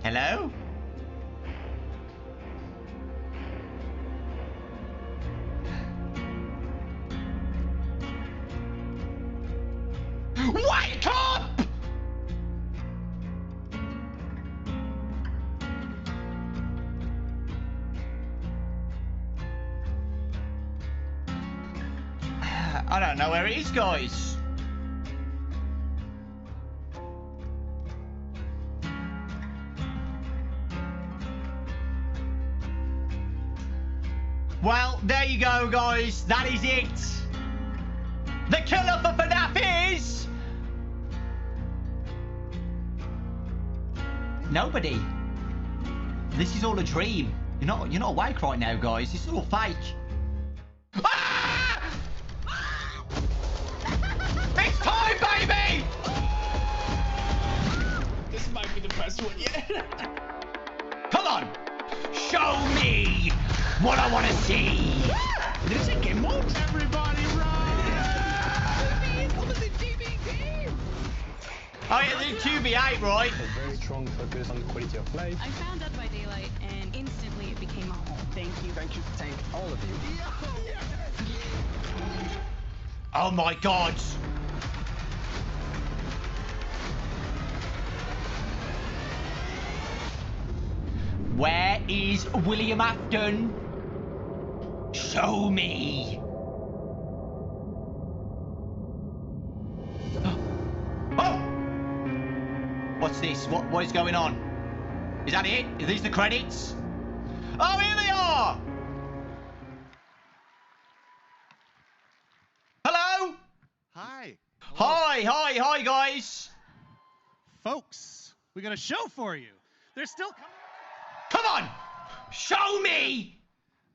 Hello? Wake up! I don't know where it is, guys. Well, there you go, guys. That is it. The killer for Fnaf is... nobody. This is all a dream. You're not awake right now, guys. This is all fake. Ah! It's time, baby! This might be the best one yet. Come on! Show me what I want to see! There's a game mode. Everybody run! Oh yeah, there's 2v8, right? A very strong focus on the quality of life. I found Dead by Daylight and instantly it became a home. Thank you. Thank all of you. Oh my god! Where is William Afton? Show me! Oh! What's this? What is going on? Is that it? Are these the credits? Oh, here they are! Hello? Hi. Hi, guys! Folks, we got a show for you. They're still coming. Come on! Show me!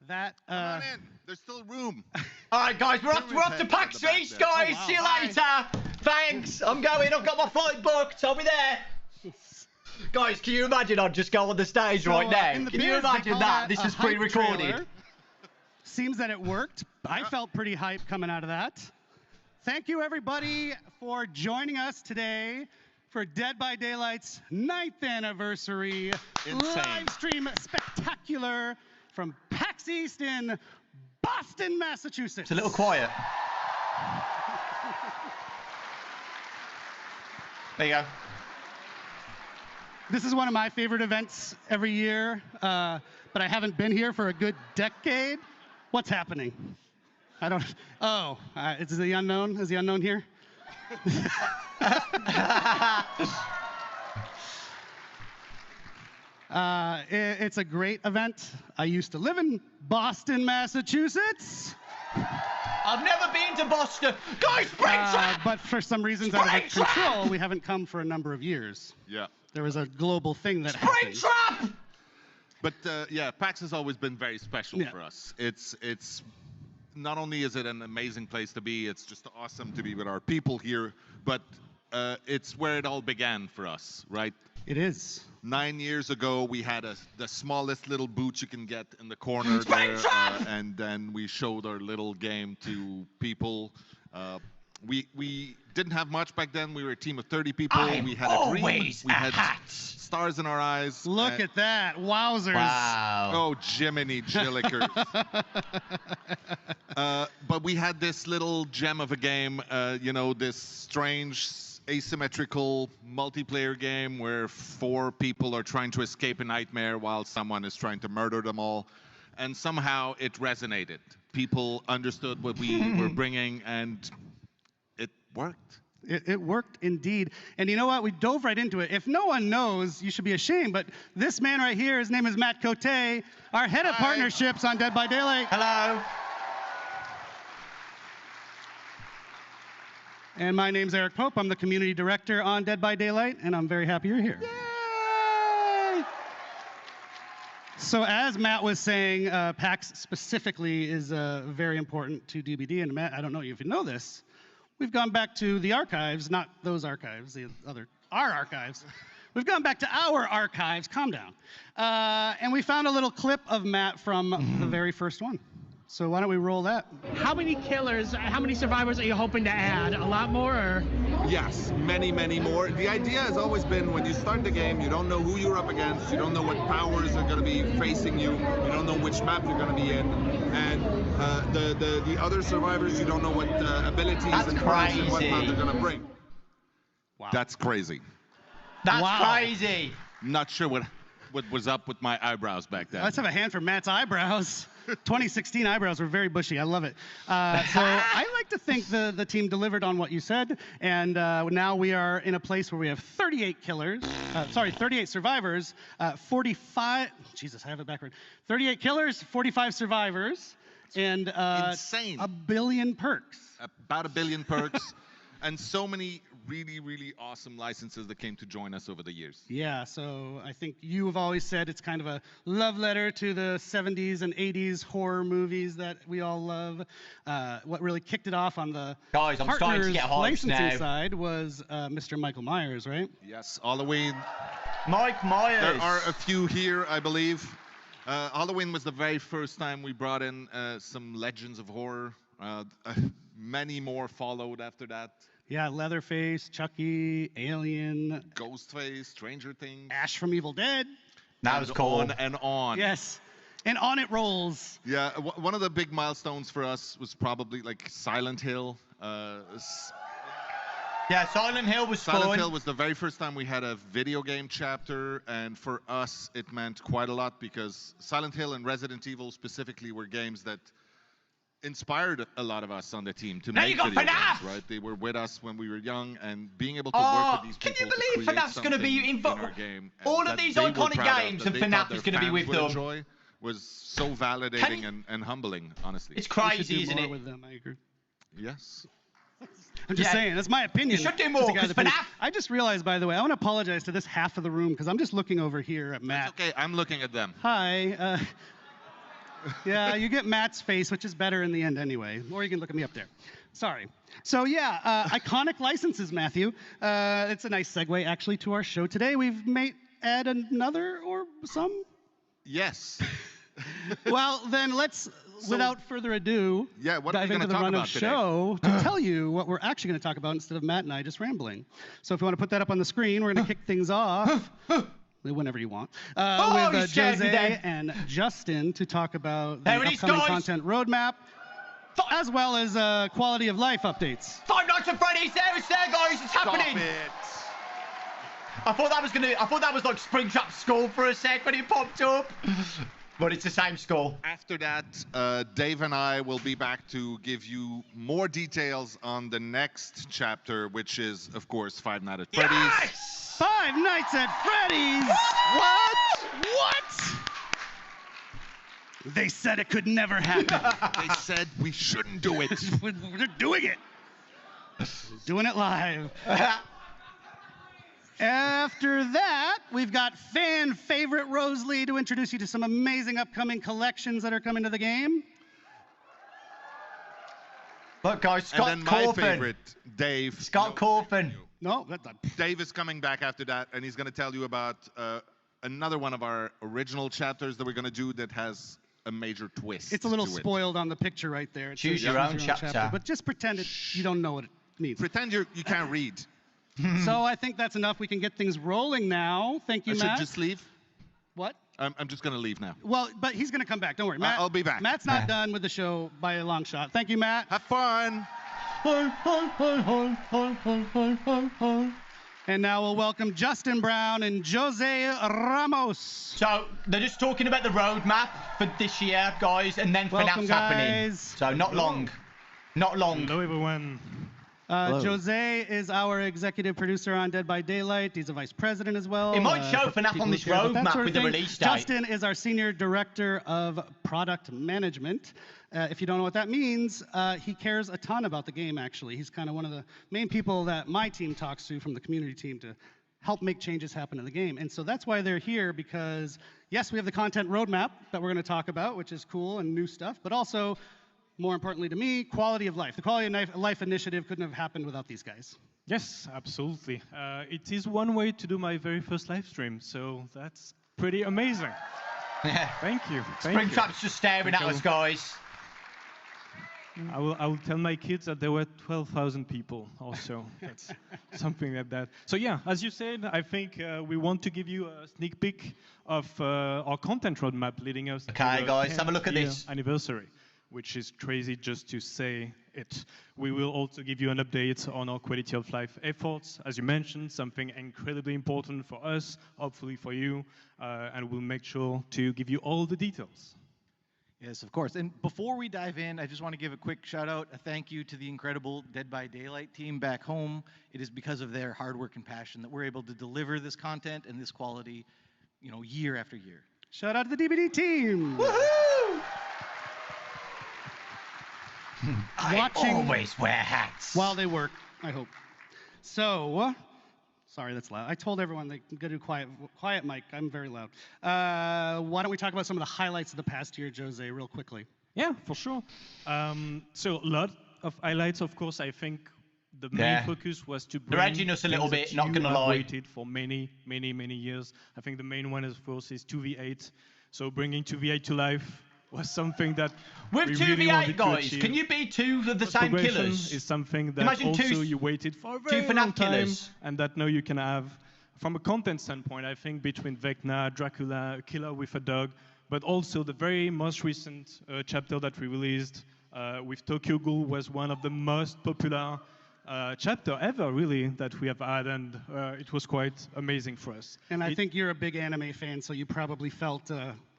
That, Come on in. There's still room. All right, guys, we're off to PAX East, guys. Oh, wow. See you later. Thanks. I'm going. I've got my flight booked. I'll be there. Guys, can you imagine I'd just go on the stage right now? in the Can you biz, they imagine call that? This a is hype pre-recorded. trailer. Seems that it worked. I felt pretty hyped coming out of that. Thank you, everybody, for joining us today for Dead by Daylight's 9th anniversary live stream spectacular from PAX East in Boston, Massachusetts. It's a little quiet. There you go. This is one of my favorite events every year, but I haven't been here for a good decade. What's happening? I don't. Oh, is the unknown? Is the unknown here? It's a great event. I used to live in Boston, Massachusetts. I've never been to Boston. Guys, Springtrap! But for some reasons out of control, we haven't come for a number of years. Yeah. There was a global thing that happened. Springtrap! But yeah, PAX has always been very special for us. It's not only is it an amazing place to be, it's just awesome to be with our people here, but it's where it all began for us, right? It is. 9 years ago, we had the smallest little booth you can get in the corner there, and then we showed our little game to people. We didn't have much back then. We were a team of 30 people. We had a dream. We had stars in our eyes. Look at that. Wowzers. Wow. Oh, Jiminy Jillikers. But we had this little gem of a game, you know, this strange asymmetrical multiplayer game where 4 people are trying to escape a nightmare while someone is trying to murder them all. And somehow it resonated. People understood what we were bringing, and it worked. It worked indeed. And you know what? We dove right into it. If no one knows, you should be ashamed. But this man right here, his name is Matt Cote, our head of partnerships on Dead by Daylight. Hello. And my name's Eric Pope. I'm the community director on Dead by Daylight, and I'm very happy you're here. Yay! So as Matt was saying, PAX specifically is very important to DBD. And Matt, I don't know if you know this, we've gone back to the archives, not those archives, our archives. We've gone back to our archives, calm down. And we found a little clip of Matt from the very first one. So why don't we roll that? How many killers, how many survivors are you hoping to add? A lot more, or? Yes, many, many more. The idea has always been when you start the game, you don't know who you're up against, you don't know what powers are going to be facing you, you don't know which map you're going to be in, and the other survivors, you don't know what abilities and cards and whatnot they're going to bring. Wow. That's crazy. That's crazy. Not sure what was up with my eyebrows back then. Let's have a hand for Matt's eyebrows. 2016 eyebrows were very bushy. I love it. So I like to think the team delivered on what you said, and now we are in a place where we have 38 killers. 38 survivors, 45. Jesus, I have it backward. 38 killers, 45 survivors, and insane. 1 billion perks. About 1 billion perks, and so many really, really awesome licenses that came to join us over the years. Yeah, so I think you have always said it's kind of a love letter to the 70s and 80s horror movies that we all love. What really kicked it off on the Guys, I'm starting to get hyped licensing now. side was Mr. Michael Myers, right? Yes, Halloween. Mike Myers. There are a few here, I believe. Halloween was the very first time we brought in some legends of horror. Many more followed after that. Yeah, Leatherface, Chucky, Alien, Ghostface, Stranger Things. Ash from Evil Dead. That was cool. On and on. Yes, and on it rolls. Yeah, one of the big milestones for us was probably like Silent Hill. Yeah, Silent Hill was fun. Silent Hill was the very first time we had a video game chapter, and for us it meant quite a lot because Silent Hill and Resident Evil specifically were games that inspired a lot of us on the team to Now make you got video Fnaf! games, right? They were with us when we were young, and being able to work with these can people you believe to create Fnaf's going to be something in our game, and all of that these they were iconic proud of, games, that and they thought Fnaf is their going to be fans with would them. enjoy, was so validating and humbling, honestly. It's We should crazy, do isn't more it? with them, I agree. Yes. I'm just saying, that's my opinion. You should do As a more, guy 'cause that plays- Fnaf- I just realized, by the way, I want to apologize to this half of the room because I'm just looking over here at Matt. It's okay, I'm looking at them. Hi. Yeah, you get Matt's face, which is better in the end anyway. Or you can look at me up there. Sorry. So yeah, iconic licenses, Matthew. It's a nice segue actually to our show today. We've made add another or some. Yes. Well, then let's, without further ado, Yeah, what are we dive gonna into the talk run of about today? show to tell you what we're actually going to talk about instead of Matt and I just rambling. So if you want to put that up on the screen, we're going to kick things off. Whenever you want, you with scared me Jose then. and Justin to talk about the There it is, upcoming guys. content roadmap, as well as quality of life updates. Five Nights at Freddy's, there it's there, guys. It's happening. I thought that was like Springtrap Skull for a sec when it popped up. But it's the same skull. After that, Dave and I will be back to give you more details on the next chapter, which is, of course, Five Nights at Freddy's. Yes! Five Nights at Freddy's. What? They said it could never happen. They said we shouldn't do it. We're doing it. Doing it live. After that, we've got fan favorite Rosalie to introduce you to some amazing upcoming collections that are coming to the game. Look, guys, Scott And then my Corbin. favorite, Dave. Scott Corbin. No, that's not. Dave is coming back after that, and he's going to tell you about another one of our original chapters that we're going to do that has a major twist. It's a little to it. spoiled on the picture right there. It Choose says your own chapter. But just pretend you don't know what it means. Pretend you can't read. So I think that's enough. We can get things rolling now. Thank you, I should Matt. just leave. What? I'm just going to leave now. Well, but he's going to come back. Don't worry. Matt, I'll be back. Matt's not done with the show by a long shot. Thank you, Matt. Have fun. And now we'll welcome Justin Brown and Jose Ramos. So they're just talking about the roadmap for this year, guys, and then Welcome, FNAF's happening. guys. So not long. Not long. Hello, everyone. Jose is our executive producer on Dead by Daylight. He's a vice president as well. It might show for FNAF people on who this care about that roadmap sort of with the thing. release date. Justin is our senior director of product management. If you don't know what that means, he cares a ton about the game, actually. He's kind of one of the main people that my team talks to from the community team to help make changes happen in the game. And so that's why they're here, because yes, we have the content roadmap that we're going to talk about, which is cool and new stuff, but also, more importantly to me, quality of life. The quality of life initiative couldn't have happened without these guys. Yes, absolutely. It is one way to do my very first live stream, so that's pretty amazing. Thank you. Thank you. Springtrap's just staring at us, guys. I will tell my kids that there were 12,000 people also. That's something like that. So yeah, as you said, I think we want to give you a sneak peek of our content roadmap leading us to Okay, the guys, have a look at 10th this. anniversary, which is crazy just to say it. We will also give you an update on our quality of life efforts, as you mentioned, something incredibly important for us, hopefully for you, and we'll make sure to give you all the details. Yes, of course. And before we dive in, I just want to give a quick shout out, a thank you to the incredible Dead by Daylight team back home. It is because of their hard work and passion that we're able to deliver this content and this quality, you know, year after year. Shout out to the DBD team. Woohoo! Watching I always wear hats. while they work, I hope. So, sorry, that's loud. I told everyone they go do quiet mic. I'm very loud. Why don't we talk about some of the highlights of the past year, Jose, real quickly? Yeah, for sure. So a lot of highlights, of course. I think the main focus was to bring They're edging us a little things bit, that not you gonna have lie. waited for many years. I think the main one, of course, is 2v8. So bringing 2v8 to life was something that with we 2v8 really wanted to guys, achieve. can you be two of the same Progression killers? is something that Imagine also you waited for a very Fnaf long time, killers. and that now you can have. From a content standpoint, I think between Vecna, Dracula, a Killer with a Dog, but also the very most recent chapter that we released with Tokyo Ghoul was one of the most popular chapter ever, really, that we have had, and it was quite amazing for us. And I think you're a big anime fan, so you probably felt...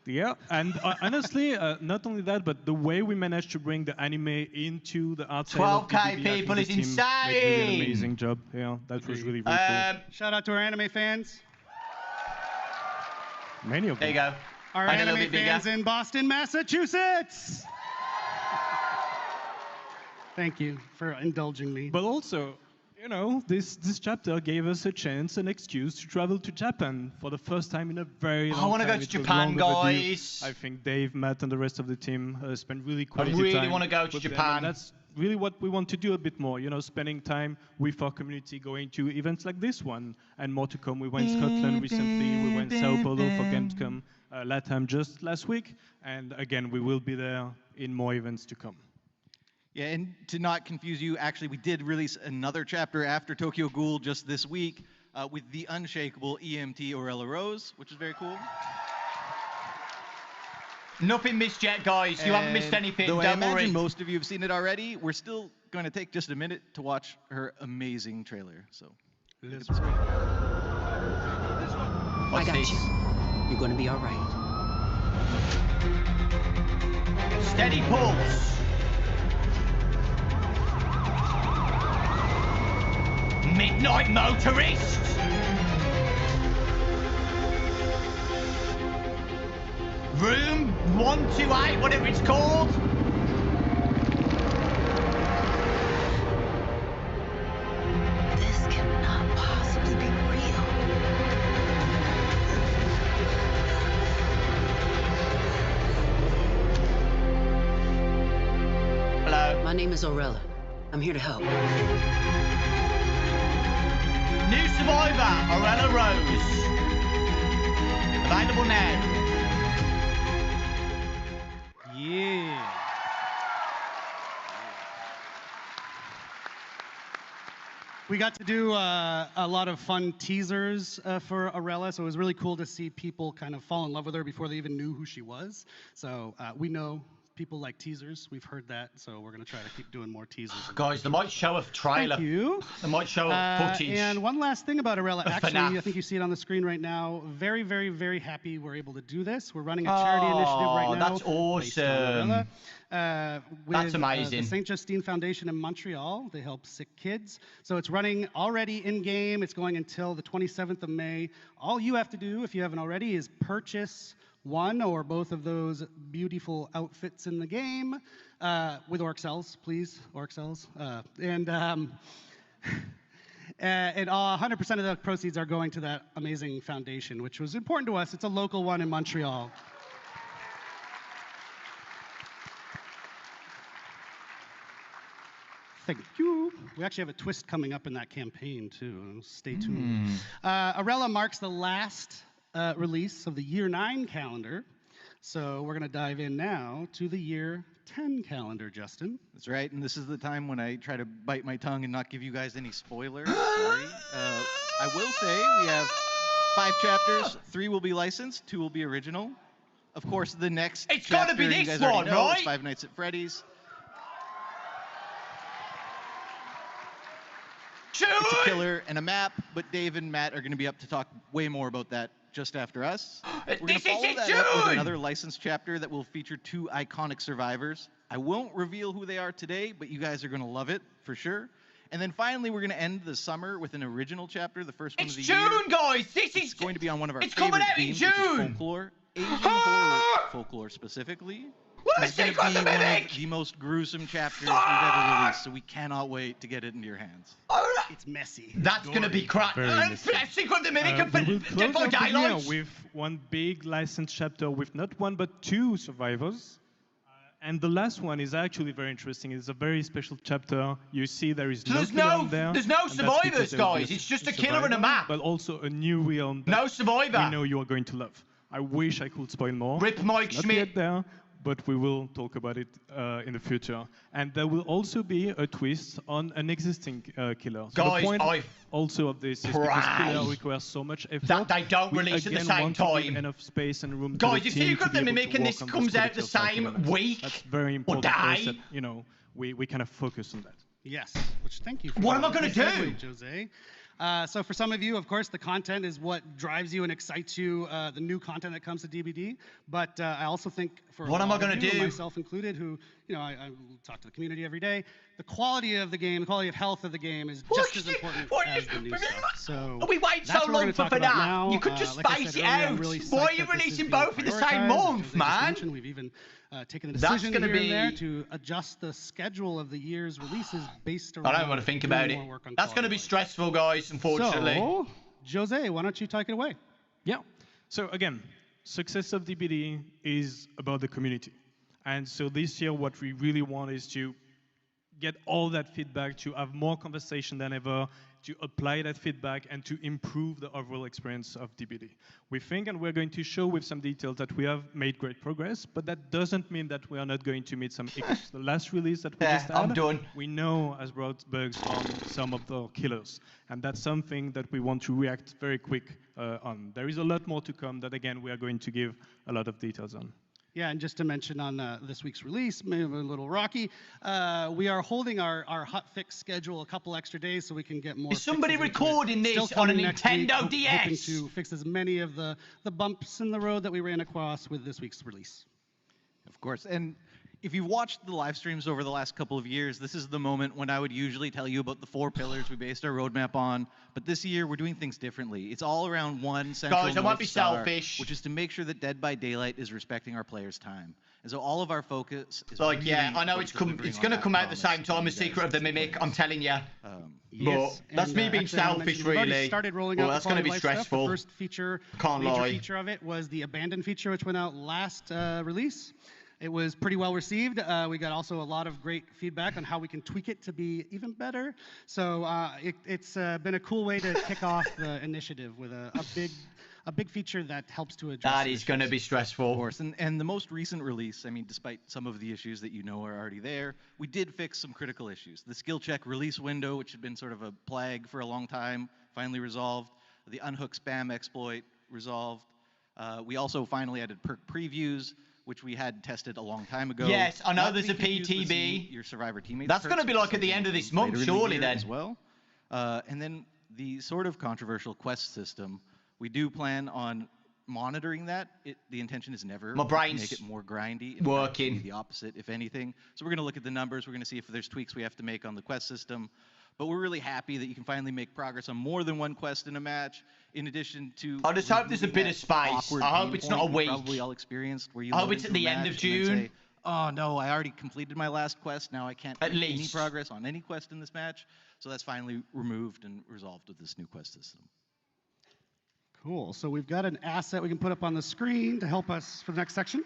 Yeah, and honestly, not only that, but the way we managed to bring the anime into the outside of 12K DBD, people I is think the team made really an insane. amazing job. Yeah, that was really, really cool. Shout out to our anime fans. Many of them. There you go. Our And a little anime bit fans bigger. in Boston, Massachusetts. Thank you for indulging me. But also, you know, this chapter gave us a chance, an excuse to travel to Japan for the first time in a very long time. I want to go to It was Japan, long overdue. guys. I think Dave, Matt, and the rest of the team spent really I quality time. really want to go to with them, Japan. and that's really what we want to do a bit more, you know, spending time with our community, going to events like this one, and more to come. We went Scotland recently, we went Sao Paulo for Gamescom, LATAM just last week, and again, we will be there in more events to come. Yeah, and to not confuse you, actually, we did release another chapter after Tokyo Ghoul just this week with the unshakable EMT Aurella Rose, which is very cool. Nothing missed yet, guys. You haven't missed anything. Though I Don't imagine worry. most of you have seen it already, we're still going to take just a minute to watch her amazing trailer. So, Let's it's great. What's I got this? you. You're gonna be all right. Steady pulse. Midnight motorist. Room 128, whatever it's called. This cannot possibly be real. Hello. My name is Aurella. I'm here to help. New survivor, Aurella Rose. Available now. Yeah. We got to do a lot of fun teasers for Aurella, so it was really cool to see people kind of fall in love with her before they even knew who she was. So we know people like teasers. We've heard that, so we're going to try to keep doing more teasers. Guys, they might show a trailer. Thank you. They might show footage. And one last thing about Aurella. Actually, Fnaf. I think you see it on the screen right now. Very, very, very happy we're able to do this. We're running a charity initiative right now. That's based on awesome. Aurella, with, That's amazing. the St. Justine Foundation in Montreal. They help sick kids. So it's running already in-game. It's going until the 27th of May. All you have to do, if you haven't already, is purchase one or both of those beautiful outfits in the game with orc cells, please, orc cells. And 100% of the proceeds are going to that amazing foundation, which was important to us. It's a local one in Montreal. Thank you. We actually have a twist coming up in that campaign, too. Stay tuned. Aurella marks the last release of the Year 9 calendar. So we're going to dive in now to the year 10 calendar, Justin. That's right, and this is the time when I try to bite my tongue and not give you guys any spoilers. Sorry. I will say we have 5 chapters. 3 will be licensed, 2 will be original. Of course, the next It's got to chapter, be you this guys already one, know, right? is Five Nights at Freddy's. Shoot! It's a killer and a map, but Dave and Matt are going to be up to talk way more about that just after us. We're going to This follow is that up with June! another licensed chapter that will feature 2 iconic survivors. I won't reveal who they are today, but you guys are going to love it for sure. And then finally, we're going to end the summer with an original chapter, the first one It's of the year. June, guys. This It's is going to be on one of our It's favorite coming out in themes, which is June. folklore, Asian horror folklore specifically. What a It's going to secret be one mimic! of the most gruesome chapters we've ever released, so we cannot wait to get it into your hands. It's messy. That's going to be crap. Very messy. Secret of the Mimic and We will Dead close by out the year Daylight. with one big licensed chapter with not 1 but 2 survivors. And the last one is actually very interesting. It's a very special chapter. You see there is So no there's killer no- on there. there's no and that's survivors, because there will be guys. It's just a killer and a survivor, map. But also a new realm that No survivor. we know you are going to love. I wish I could spoil more. Rip Mike Not Schmidt. yet there, but we will talk about it in the future. And there will also be a twist on an existing killer. So Guys, the point I also of this is because pray killer requires so much effort. that they don't we release at the again same want to give time. enough space and room Guys, to the if team Secret to of be the able to Mimic and work this on those comes out quality the of life same elements. week That's very or important for us day. that, you know, we kind of focus on that. Yes, which thank you for What am I that. gonna Nice do? segue, Jose. So for some of you, of course, the content is what drives you and excites you, the new content that comes to DBD. But I also think for What a am I lot of gonna you, do? myself included, who, you know, I talk to the community every day, the quality of the game, the quality of health of the game is just as important as the new stuff. So We wait that's so what we're long gonna for talk about Fnaf. now. You could just Like I space said it earlier, I'm out. really Why psyched are you that this is releasing being both in the same prioritized. As month, Jose just man? mentioned, we've even taken the That's decision gonna here and there be- to adjust the schedule of the year's releases based around. I don't want to think about it. doing more work on That's going to be quality. stressful, guys, unfortunately. So, Jose, why don't you take it away? Yeah. So again, success of DBD is about the community. And so this year, what we really want is to get all that feedback, to have more conversation than ever, to apply that feedback and to improve the overall experience of DBD. We think, and we're going to show with some details, that we have made great progress, but that doesn't mean that we are not going to meet some issues. The last release that we Yeah, just had, I'm done. we know has brought bugs on some of the killers. And that's something that we want to react very quick on. There is a lot more to come that, again, we are going to give a lot of details on. Yeah, and just to mention on this week's release, maybe a little rocky, we are holding our hot fix schedule a couple extra days so we can get more. Is somebody fixes into it. recording Still this on a coming next week, Nintendo hoping DS? to fix as many of the bumps in the road that we ran across with this week's release. Of course. And if you've watched the live streams over the last couple of years, this is the moment when I would usually tell you about the 4 pillars we based our roadmap on. But this year, we're doing things differently. It's all around one central Guys, I won't North be Star, selfish. which is to make sure that Dead by Daylight is respecting our players' time. And so all of our focus is Like, really yeah, I know on it's delivering it's on going to that come out at the promise same time to as you guys Secret of the as Mimic, players. I'm telling you. Yes, But that's and, me being actually, I wanna selfish, mention we've already really. started rolling Well, out that's the gonna quality be of life stuff. stressful. The first feature, Can't major lie. feature of it was the abandoned feature, which went out last release. It was pretty well received. We got also a lot of great feedback on how we can tweak it to be even better. So it's been a cool way to kick off the initiative with a big feature that helps to address. That is going to issues. be stressful. Of course, and the most recent release, I mean, despite some of the issues that you know are already there, we did fix some critical issues. The skill check release window, which had been sort of a plague for a long time, finally resolved. The unhook spam exploit resolved. We also finally added perk previews, which we had tested a long time ago. Yes, I know Not to there's be a confused with seeing PTB. your survivor teammates. That's perks, gonna be which is like at the something end of that this comes month, later in the surely year then. as well. And then the sort of controversial quest system, we do plan on monitoring that. The intention is never My to brain's make it more grindy. In fact, working. to be the opposite, if anything. So we're going to look at the numbers. We're going to see if there's tweaks we have to make on the quest system. But we're really happy that you can finally make progress on more than one quest in a match, in addition to. I just hope there's a removing bit that of space. awkward I hope pain it's not a point we week. Probably all experienced where you. I hope load it's at into the a end of match and then June. say, oh no, I already completed my last quest. Now I can't At make any least. progress on any quest in this match. So that's finally removed and resolved with this new quest system. Cool. So we've got an asset we can put up on the screen to help us for the next section.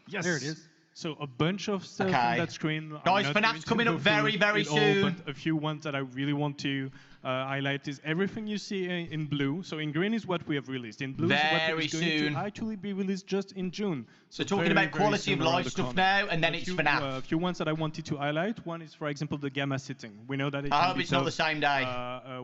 Yes. There it is. So a bunch of stuff on that screen. Guys, I'm not Fnaf's going to coming go up very, through very it all, soon. but a few ones that I really want to highlight is everything you see in blue. So in green is what we have released. In blue is what Very is going soon. to actually be released just in June. So talking about quality of life stuff now, and then it's Fnaf. A few ones that I wanted to highlight. One is, for example, the gamma setting. We know that it I can hope be it's not the tough, same day.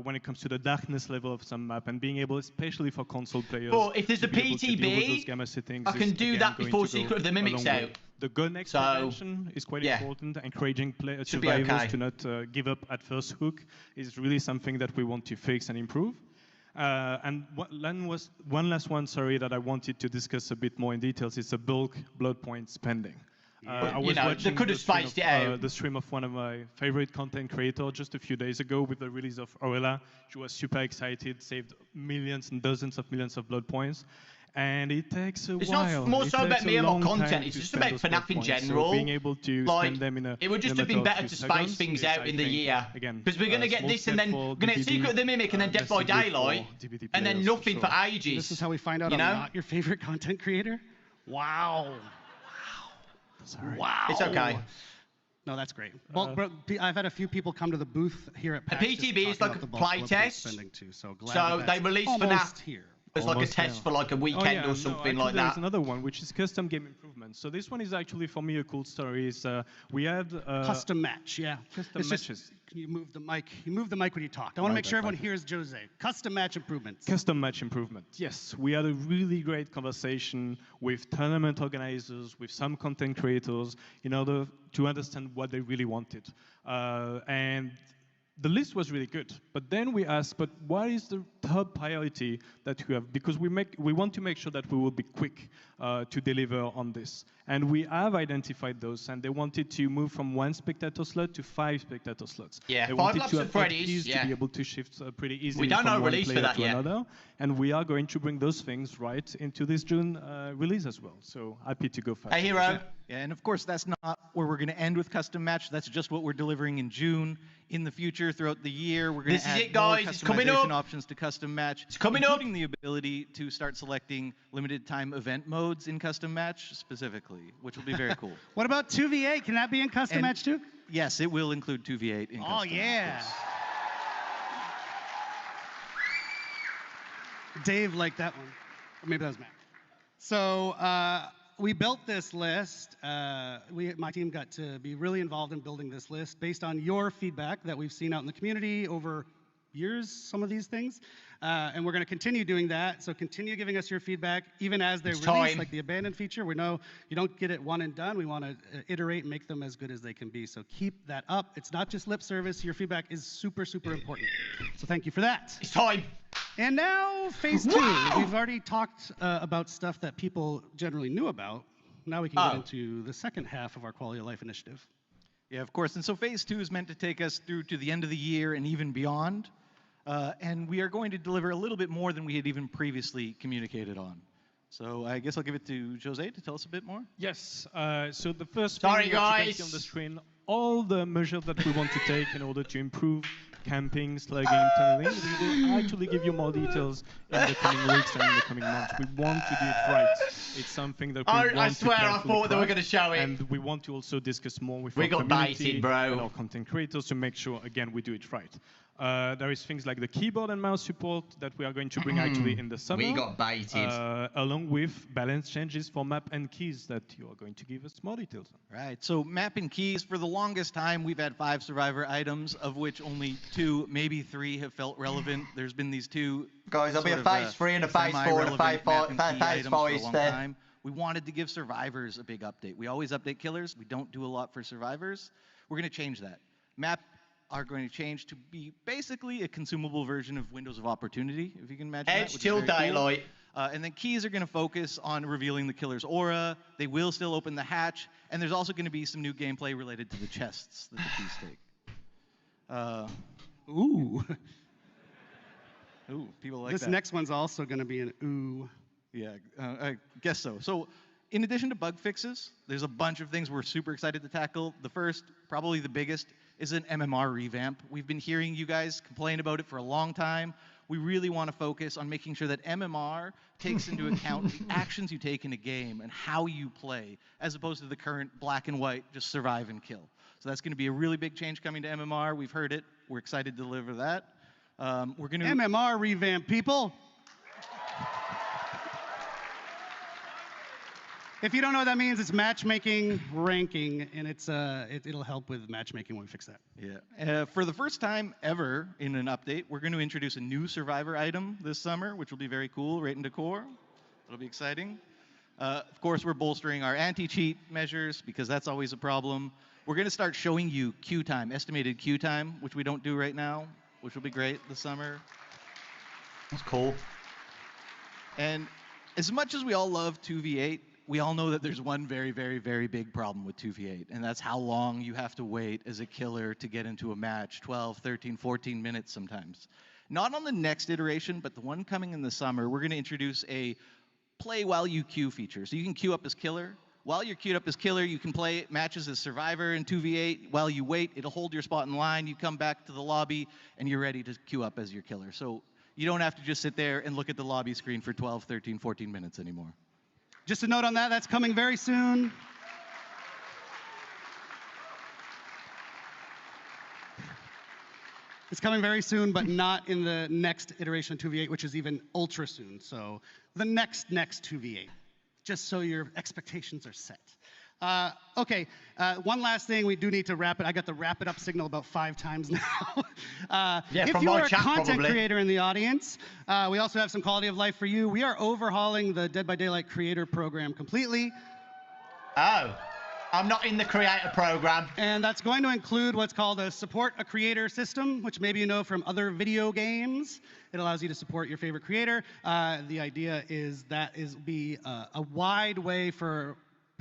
when it comes to the darkness level of some map, and being able, especially for console players, But if there's to a be able to deal with those PTB, gamma settings I can is, do again, that going before to go Secret of the a Mimic's long way. out. The gun next prevention is quite important. Encouraging Should be survivors okay. to not give up at first hook is really something that we want to fix and improve. And one last one, sorry, that I wanted to discuss a bit more in details is the bulk blood point spending. I was watching they could have spiced it out. the stream of one of my favorite content creators just a few days ago with the release of Aurelia. She was super excited, saved millions and dozens of millions of blood points. And it takes a It's while. not more so about me and my content, it's to just spend about those Fnaf in blood points. general. So being able to Like, spend them in a it would just in a have been matter of better few to space seconds things is, out I in the think, year. again, Because we're going to a get small this and step then for we're going to get DBD, Secret of the Mimic and then Dead by massive leap for Daylight, DBD and then players, for nothing for sure. ages. This is how we find out you I'm know? not your favorite content creator? Wow. Sorry. Wow. It's okay. No, that's great. Well, I've had a few people come to the booth here at PAX just PTB is talking like about a the bulk play blood test. spending too, so glad So that they that's released almost Fnaf here. as like a Almost, test yeah. for like a weekend or something no, like There's that. another one, which is custom game improvements. So this one is actually, for me, a cool story. Is we had Custom match, yeah. Custom It's just- matches. Can you move the mic? You move the mic when you talk. I want to make sure everyone hears Jose. Custom match improvements. Custom match improvement. Yes, we had a really great conversation with tournament organizers, with some content creators, in order to understand what they really wanted. And the list was really good. But then we asked, but what is the top priority that we have? Because we want to make sure that we will be quick to deliver on this. And we have identified those, and they wanted to move from 1 spectator slot to 5 spectator slots. Yeah, they 5 wanted laps to at have Freddy's, hotkeys yeah. to be able to shift pretty easily We don't from know one release for player that to yet. another. And we are going to bring those things right into this June release as well. So happy to go fast. Hey, Hero. Yeah, and of course, that's not where we're going to end with custom match. That's just what we're delivering in June. In the future, throughout the year, we're going This to is add it, guys. more It's coming up. customization options to custom match. It's coming up. including the ability to start selecting limited time event modes in custom match specifically, which will be very cool. What about 2v8? Can that be in custom And- match too? Yes, it will include 2v8 in Oh, custom. yeah. Dave liked that one. Or maybe that was Matt. So we built this list. My team got to be really involved in building this list based on your feedback that we've seen out in the community over years, some of these things. And we're going to continue doing that. So continue giving us your feedback, even as they're It's released, time. like the abandoned feature. We know you don't get it one and done. We want to iterate and make them as good as they can be. So keep that up. It's not just lip service. Your feedback is super, super important. So thank you for that. It's time. And now, phase 2. Wow! We've already talked about stuff that people generally knew about. Now we can get into the second half of our quality of life initiative. Yeah, of course. And so phase 2 is meant to take us through to the end of the year and even beyond. And we are going to deliver a little bit more than we had even previously communicated on. So I guess I'll give it to Jose to tell us a bit more. Yes. So the first Sorry, thing that you can guys. see on the screen, all the measures that we want to take in order to improve camping, slugging, tunneling. We will actually give you more details in the coming weeks and in the coming months. We want to do it right. It's something that we want I to swear I carefully thought they were craft, going to show it. And we want to also discuss more with We our got community baited, bro. and our content creators to make sure, again, we do it right. There is things like the keyboard and mouse support that we are going to bring actually in the summer. We got baited. Along with balance changes for map and keys that you are going to give us more details on. Right. So map and keys, for the longest time, we've had 5 survivor items, of which only 2, maybe 3 have felt relevant. There's been these 2 Guys, there'll be a sort of, phase 3 and a phase 4 and a phase 5. map and key items for a long there. time. We wanted to give survivors a big update. We always update killers. We don't do a lot for survivors. We're going to change that. Map are going to change to be basically a consumable version of Windows of Opportunity, if you can imagine that, Edge which is till very cool. daylight. And then keys are going to focus on revealing the killer's aura. They will still open the hatch. And there's also going to be some new gameplay related to the chests that the keys take. Ooh. Ooh, people like This that. next one's also going to be an ooh. Yeah, I guess so. So in addition to bug fixes, there's a bunch of things we're super excited to tackle. The first, probably the biggest, is an MMR revamp. We've been hearing you guys complain about it for a long time. We really want to focus on making sure that MMR takes into account the actions you take in a game and how you play, as opposed to the current black and white, just survive and kill. So that's going to be a really big change coming to MMR. We've heard it. We're excited to deliver that. We're going to MMR revamp, people. If you don't know what that means, it's matchmaking ranking, and it'll help with matchmaking when we fix that. Yeah. For the first time ever in an update, we're going to introduce a new Survivor item this summer, which will be very cool, right into core. It'll be exciting. Of course, we're bolstering our anti-cheat measures because that's always a problem. We're going to start showing you queue time, estimated queue time, which we don't do right now, which will be great this summer. That's cool. And as much as we all love 2v8, we all know that there's one very, very, very big problem with 2v8, and that's how long you have to wait as a killer to get into a match, 12, 13, 14 minutes sometimes. Not on the next iteration, but the one coming in the summer, we're going to introduce a play while you queue feature. So you can queue up as killer. While you're queued up as killer, you can play matches as survivor in 2v8. While you wait, it'll hold your spot in line. You come back to the lobby, and you're ready to queue up as your killer. So you don't have to just sit there and look at the lobby screen for 12, 13, 14 minutes anymore. Just a note on that, that's coming very soon. It's coming very soon, but not in the next iteration of 2v8, which is even ultra soon. So the next 2v8, just so your expectations are set. Okay, one last thing, we do need to wrap it. I got the wrap it up signal about 5 times now. Yeah, if from you my are a chat, content probably. creator in the audience, we also have some quality of life for you. We are overhauling the Dead by Daylight creator program completely. Oh, I'm not in the creator program. And that's going to include what's called a support a creator system, which maybe you know from other video games. It allows you to support your favorite creator. The idea is that be a wide way for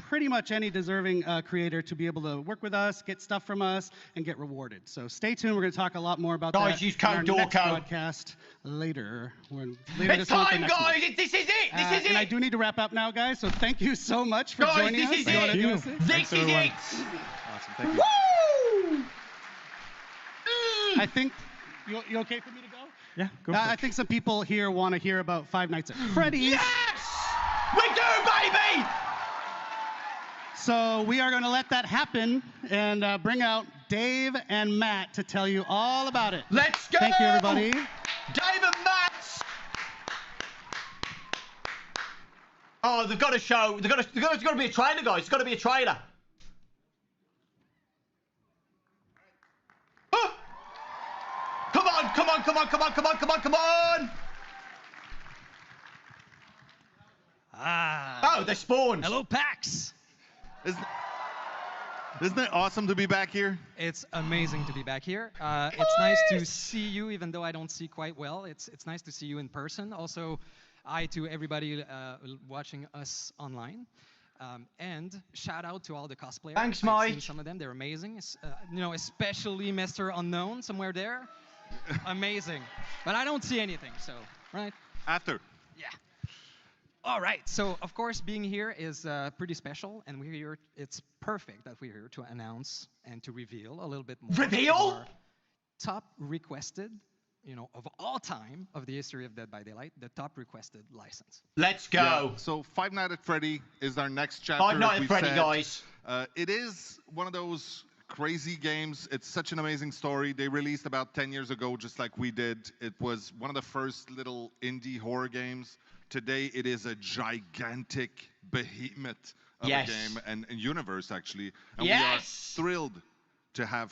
pretty much any deserving creator to be able to work with us, get stuff from us, and get rewarded. So stay tuned. We're going to talk a lot more about Guys, that use in our code next Dawko. broadcast later. Later It's this month or time, next guys. month. This is it. This is And it. I do need to wrap up now, guys. So thank you so much for Guys, joining this us. is You wanna- it. you wanna say? This is it. Awesome, thank you. Woo! I think you okay for me to go? Yeah, go for I it. think some people here want to hear about Five Nights at Freddy's. Yes! We do, baby! So we are going to let that happen and bring out Dave and Matt to tell you all about it. Let's go! Thank you, everybody. Dave and Matt! Oh, they've got to show. There's got to be a trailer, guys. It's got to be a trailer. Oh! Come on, come on, come on, come on, come on, come on, come on! Ah. Oh, they spawned. Hello, PAX. Isn't it awesome to be back here? It's amazing to be back here. It's nice to see you, even though I don't see quite well. It's nice to see you in person. Also, hi to everybody watching us online. And shout out to all the cosplayers. Thanks, I've Mike. seen some of them. They're amazing. You know, especially Mr. Unknown somewhere there. Amazing. But I don't see anything, so, right? After. Yeah. All right. So, of course, being here is pretty special, and we're here. It's perfect that we're here to announce and to reveal a little bit more. Reveal? Our top requested, you know, of all time of the history of Dead by Daylight, the top requested license. Let's go. Yeah, so Five Nights at Freddy is our next chapter. Five Nights as at we Freddy, said. guys. It is one of those crazy games. It's such an amazing story. They released about 10 years ago, just like we did. It was one of the first little indie horror games. Today, it is a gigantic behemoth of Yes. a game and universe, actually. And Yes. we are thrilled to have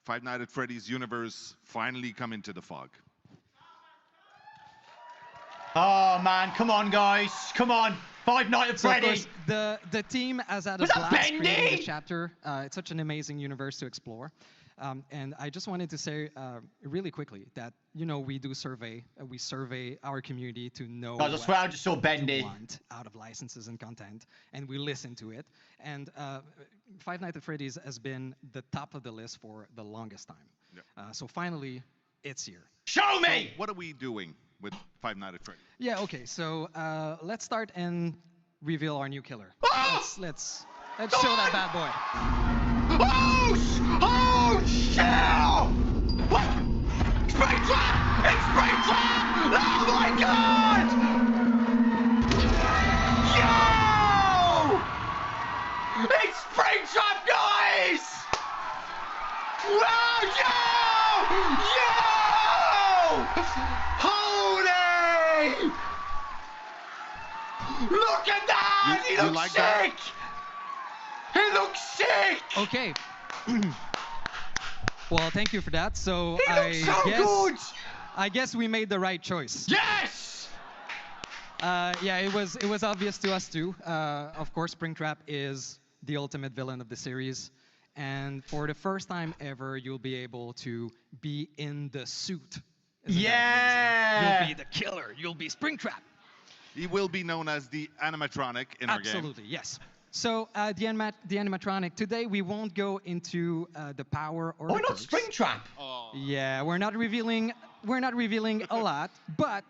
Five Nights at Freddy's universe finally come into the fog. Oh, man. Come on, guys. Come on. Five Nights at So, of Freddy. course, the team has had a Was that blast creating Bendy? the chapter. It's such an amazing universe to explore. And I just wanted to say really quickly that, you know, we do survey. We survey our community to know Guys, I swear I just saw what Bendy. we want out of licenses and content, and we listen to it. And Five Nights at Freddy's has been the top of the list for the longest time. Yeah. So finally, it's here. Show me! What are we doing with Five Nights at Freddy? Yeah. Okay. So let's start and reveal our new killer. Ah! Let's show that bad boy. Oh, shit! What? Springtrap! It's Springtrap! Oh my god! Yo! It's Springtrap, guys! Wow, yo! Yo! Holy! Look at that! He looks like sick! that? He looks sick! Okay. Well, thank you for that. So He looks so good! I guess we made the right choice. Yes! Yeah, it was obvious to us too. Of course, Springtrap is the ultimate villain of the series, and for the first time ever, you'll be able to be in the suit. Isn't that amazing? You'll be the killer. You'll be Springtrap. He will be known as the animatronic in our game. Absolutely, yes. So the animatronic, today we won't go into the power or Why the not perks. Springtrap? Yeah, we're not revealing a lot, but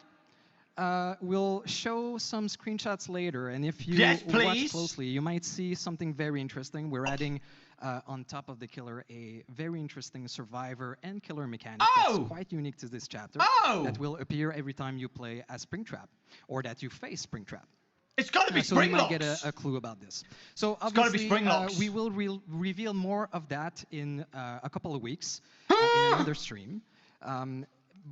we'll show some screenshots later, and if you Yes, watch please. closely, you might see something very interesting. We're adding on top of the killer a very interesting survivor and killer mechanic that's quite unique to this chapter that will appear every time you play as Springtrap or that you face Springtrap. It's got to be So you might Springlocks. get a clue about this. So It's gotta be obviously, Springlocks. we will reveal more of that in a couple of weeks in another stream.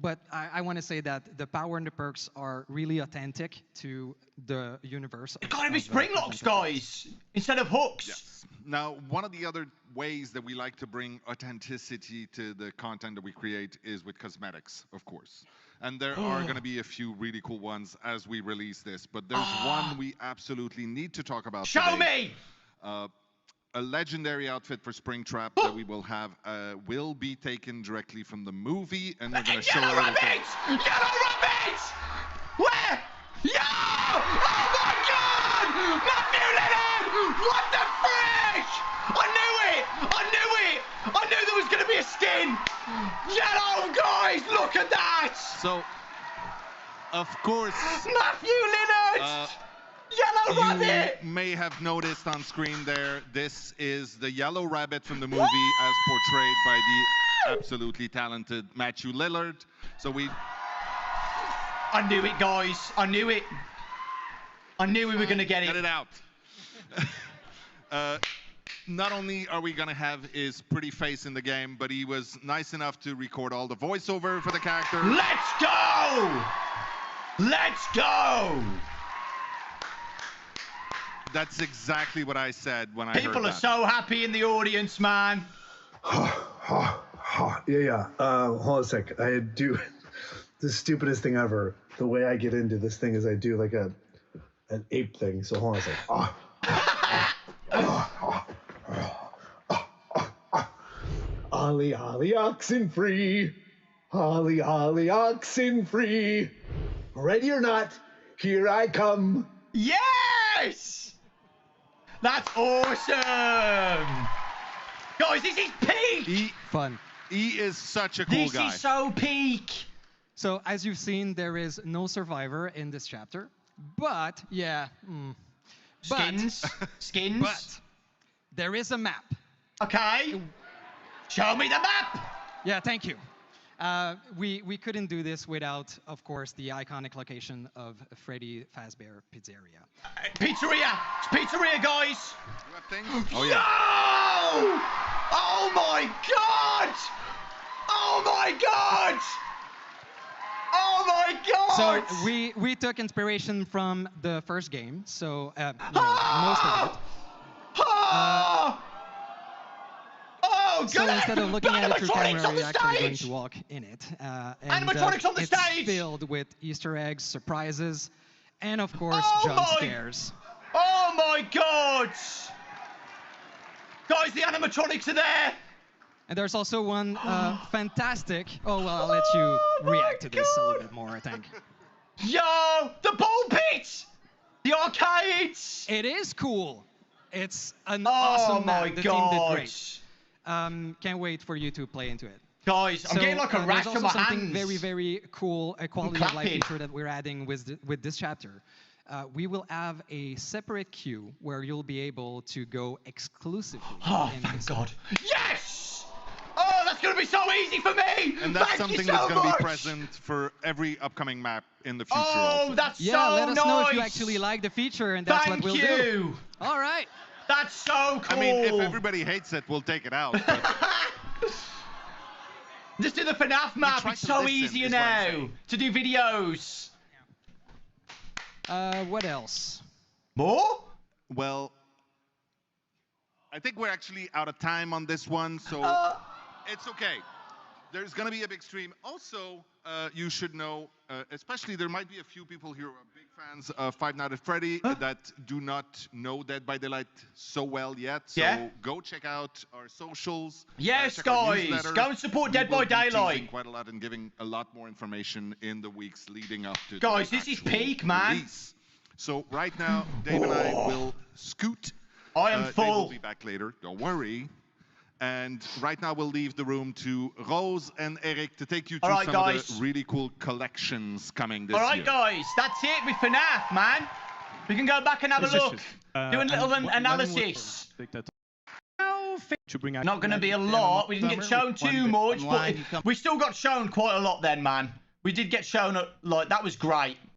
But I want to say that the power and the perks are really authentic to the universe. It's got to be Springlocks, guys, instead of hooks. Yes. Now, one of the other ways that we like to bring authenticity to the content that we create is with cosmetics, of course. And there are going to be a few really cool ones as we release this. But there's one we absolutely need to talk about Show today. me! A legendary outfit for Springtrap that we will have will be taken directly from the movie, and we're going to show a Yellow little bit. rabbit! Yellow rabbit! Where? Yo! Oh my god! Matthew Leonard! What the frick? I knew it! I knew it! I knew there was going to be a skin! Yellow, guys! Look at that! So, of course, Matthew Leonard! Yellow rabbit! you may have noticed on screen there, this is the Yellow Rabbit from the movie as portrayed by the absolutely talented Matthew Lillard. So I knew it, guys. I knew it. I knew we were going to get it. Get it out. Not only are we going to have his pretty face in the game, but he was nice enough to record all the voiceover for the character. Let's go! Let's go! That's exactly what I said when I heard that. People are so happy in the audience, man. Yeah. Hold on a sec. I do the stupidest thing ever. The way I get into this thing is I do like an ape thing. So hold on a sec. Ollie, ollie, oxen free. Ollie, ollie, oxen free. Ready or not, here I come. Yes! That's awesome! Guys, this is peak! Fun. He is such a cool guy. This is so peak! So as you've seen, there is no survivor in this chapter, but yeah, Skins? Skins? But there is a map. Okay. Show me the map! Yeah, thank you. We couldn't do this without, of course, the iconic location of Freddy Fazbear Pizzeria. Pizzeria! It's pizzeria, guys! You have things? Oh, yeah. No! Oh my god! Oh my god! Oh my god! So we took inspiration from the first game, so most of it. So instead of looking at it through camera, you're actually going to walk in it. Animatronics on the it's stage! filled with Easter eggs, surprises, and of course jump scares. Oh my god! Guys, the animatronics are there! And there's also one fantastic. Oh well, I'll let you react to this a little bit more, I think. Yo, the ball pit! The arcades! It is cool. It's an awesome map. My The god! team did great. Can't wait for you to play into it. Guys, I'm getting like a rash on there's my also something hands. very, very cool, a quality of life clapping. feature that we're adding with this chapter. We will have a separate queue where you'll be able to go exclusively. Oh, in thank this God. Yes! Oh, that's that's going to be so easy for me. And that's Thank something you so that's going to much. be present for every upcoming map in the future. Oh, also. that's Yeah, so let us nice. know if you actually like the feature, and that's Thank what we'll you. do. All right. That's so cool. I mean, if everybody hates it, we'll take it out. But just do the FNAF map. try It's to so listen, easier is what I'm now saying. to do videos. What else? More? well, I think we're actually out of time on this one, so it's okay. There's going to be a big stream. Also, you should know, especially there might be a few people here who are big fans of Five Nights at Freddy that do not know Dead by Daylight so well yet. So go check out our socials. Yes, check our guys. newsletter. Go and support We Dead by will be teasing Daylight. quite a lot and giving a lot more information in the weeks leading up to Guys, the this is actual peak, man. release. So right now, Dave and I will scoot. I am Dave full. will be back later. Don't worry. And right now we'll leave the room to Rose and Eric to take you through Alright, some guys. of the really cool collections coming this All right, year. guys. That's it with FNAF, man. We can go back and have a look. Do a little analysis. Not going to be a lot. We didn't get shown too much, but we still got shown quite a lot then, man. We did get shown, like, that was great.